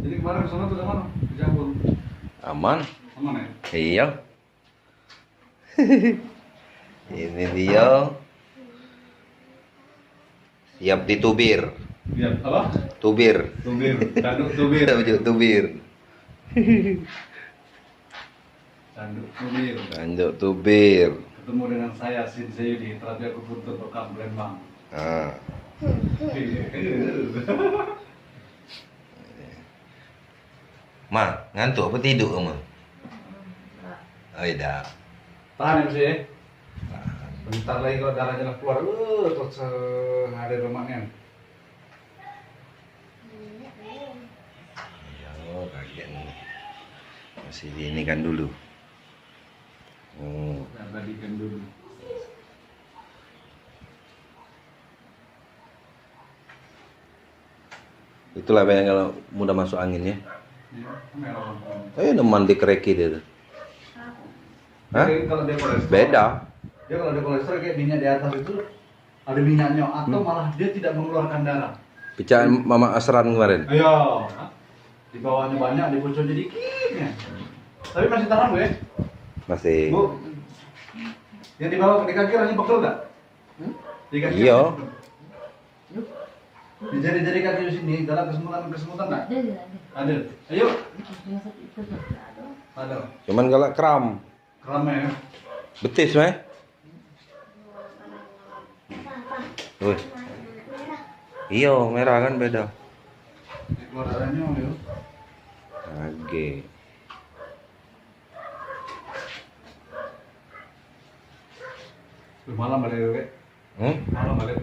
Jadi kemarin ke sana tuh mana? Di Jambon. Aman. Aman ya? Iya. Ini dia. Siap ditubir. Iya, apa? Tubir. Tubir, tanduk tubir. Tajuk tubir. Tanduk tubir. Tajuk tubir. Ketemu dengan saya Sin Sayudi, terapi aku butuh bekam Lembang. Ah. Ma, ngantuk apa tidur Ma? Oh iya. Tahan MC. Bentar lagi kalau darahnya keluar, terus sehari rumahnya. Oh, kaget nih. Masih ini kan dulu. Oh. Abadikan dulu. Itulah yang kalau mudah masuk angin ya. Iya, merah. Udah mandi kereki dia tuh. Hah? Jadi kalau dia kolesterol, Beda. dia kalau dia kolesterol kayak minyak di atas itu ada minyaknya atau malah dia tidak mengeluarkan darah. Bicaan Mama Asran kemarin. Ayo, di bawahnya banyak, di pucuknya dikitnya. Tapi masih tahan Bu ya? Masih. Bu, yang di bawah di kaki rasanya pegel nggak? Di kaki. Iya. Di jari-jari kaki di sini, dalam kesemutan nggak? Ada. Ayo. Ada. Cuman kalau kram, Keramnya ya. betis meh. Wih. Iya, merah kan beda. Di keluar darahnya ya. Oke. Malam balik. Malam balik.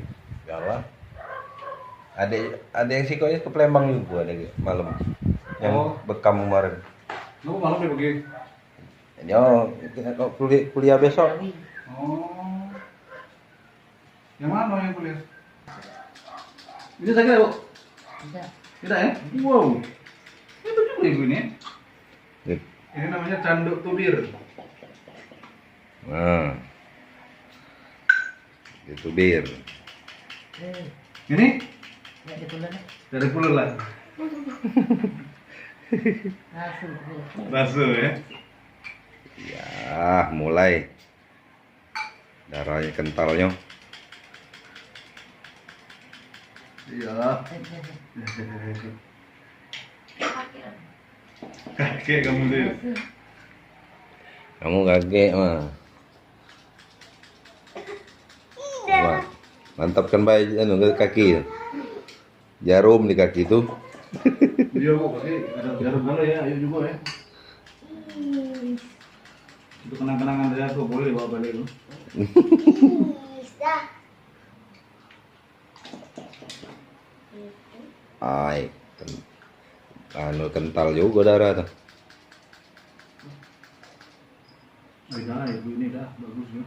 Gawat. Ada yang sikonya ke Palembang juga ada malam. Yang Oh. bekam kemarin. Lu malam dia pergi. Yo, kuliah besok. Oh. Yang mana yang kuliah? Ini sakit ya, Bu? Tidak ya? Wow. Itu juga ibu ini. Ini namanya canduk tubir. Nah. Itu bir. Ini? Dari pulau lah. Rasu ya. Ya, mulai. Darahnya kentalnya. Iya. Kakek kamu deh. Kamu kaget mah. Wah, mantap kan bayi anu ke kaki. Jarum di kaki itu. Iya Bu, kakek ada jarum dulu ya, ayo juga ya. Itu kenang-kenangan dari aku boleh bawa balik lu. Ai, anu kental juga darah tuh. Dah, ibu ini dah bagus ya.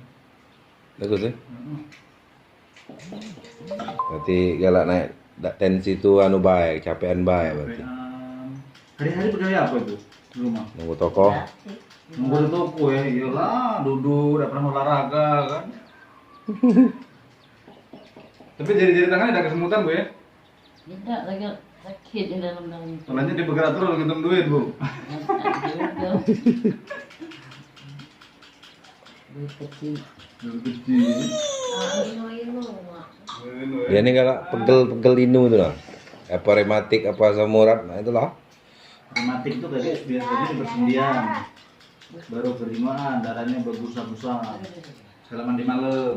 Bagus ya. Berarti galak naik tensi itu anu baik, capean baik berarti. Hari-hari bergaya apa itu di rumah? Nunggu toko. Nunggu di toko ya, iyalah duduk, udah pernah olahraga kan. Tapi jari-jari tangannya ada kesemutan Bu ya? Tidak, lagi sakit di dalam itu. Soalnya dia bergerak terus ngitung duit Bu. Duit kecil. Duit kecil. Ya ini galak pegel inu tuh lah. Apa rematik apa asam urat, nah itulah. Rematik itu tadi biasanya di persendian. Baru kerimaan, darahnya berbusa-busa. Selama di malam.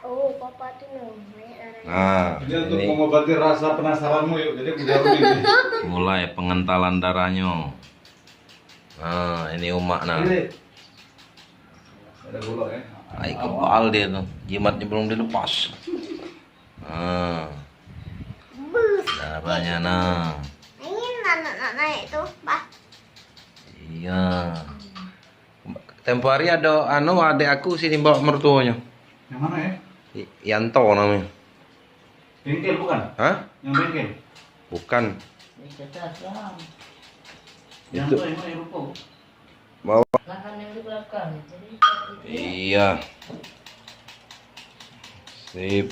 Oh, papa tuh banyak darahnya. Nah, Jadi untuk ini mengobati rasa penasaranmu yuk, jadi aku jawab ini. mulai pengentalan darahnya. Nah, ini umak nah. Ini. Ada gula ya. Ai kebal dia tuh, jimatnya belum dilepas. Nah, darahnya nah. Ini nak naik tuh, Pak. Iya. Tempo hari ada anu adek aku sini bawa mertuanya. Yang mana ya? Yanto namanya. Bengkel bukan? Hah? Yang bengkel. Bukan. Yang Itu tuh yang mana yang rupa? bawa. Lahan yang di belakang. Jadi Iya. Sip.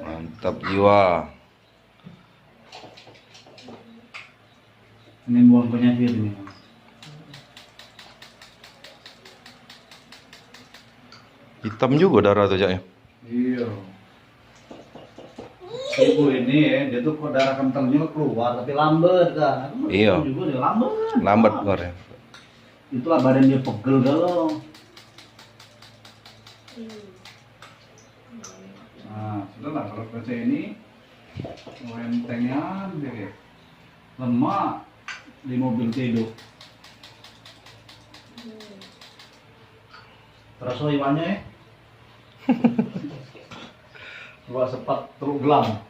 Mantap jiwa. Ini buang penyakit ini. Hitam juga darah tuh Cak ya. Iya. Ibu ini ya, dia tuh kok darah kentalnya keluar tapi lambat kan. Aku Iya. juga dia lambat. Lambat keluarnya. Itulah badan dia pegel galau. Nah, sudahlah kalau baca ini entengnya deh. Lemak di mobil tidur. Terus iwannya ya? Gua sepat teruk gelam.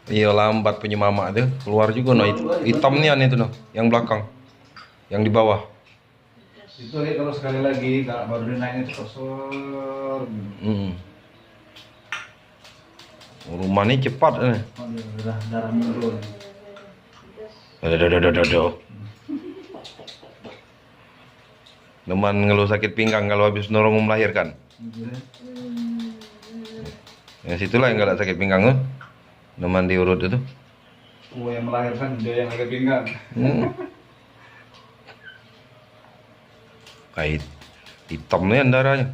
Iya lambat punya mama tuh. Keluar juga no hitam nih itu no, yang belakang. Yang di bawah. Itu ya kalau sekali lagi kalau baru dinaiknya cepet ser. Rumah ini cepat Oh, darah mundur. Teman ngeluh sakit pinggang kalau habis nolong melahirkan. Ya situlah yang gak ada sakit pinggang tuh. Teman diurut itu. Oh, yang melahirkan dia yang agak pinggang. Kayak hitam nih darahnya.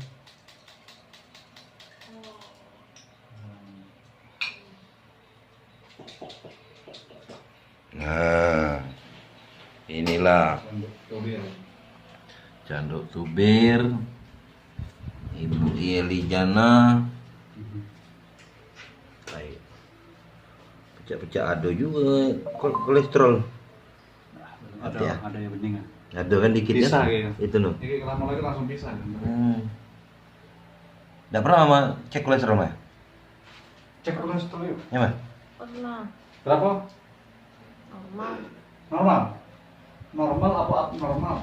Nah, inilah Canduk Tubir, Ibu Elijana. Baik. Pecah-pecah ada juga kolesterol. Ada yang beningan. Ada kan dikit Bisa, ya? gitu. Itu no. Jadi lama lagi langsung bisa. Nggak pernah mama cek kolesterol mah? Cek kolesterol yuk. Ya mah? Pernah. Berapa? Normal. Normal. Normal apa abnormal?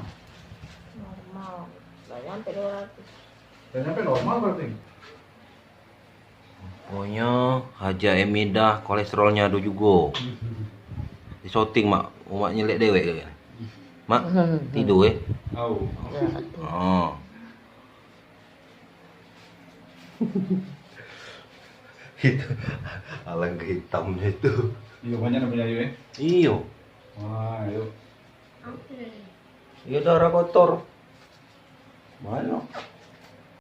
Normal. Gak nyampe 200. Dan sampai normal berarti. Pokoknya Haja Emidah kolesterolnya ada juga. Di shooting mak, umak nyelek dewek kan. Mak tidur Oh. Oh. Itu alang hitamnya itu. Iya banyak namanya yuk ya. Iyo. Wah, yuk. Oke. Iya darah kotor. Banyak.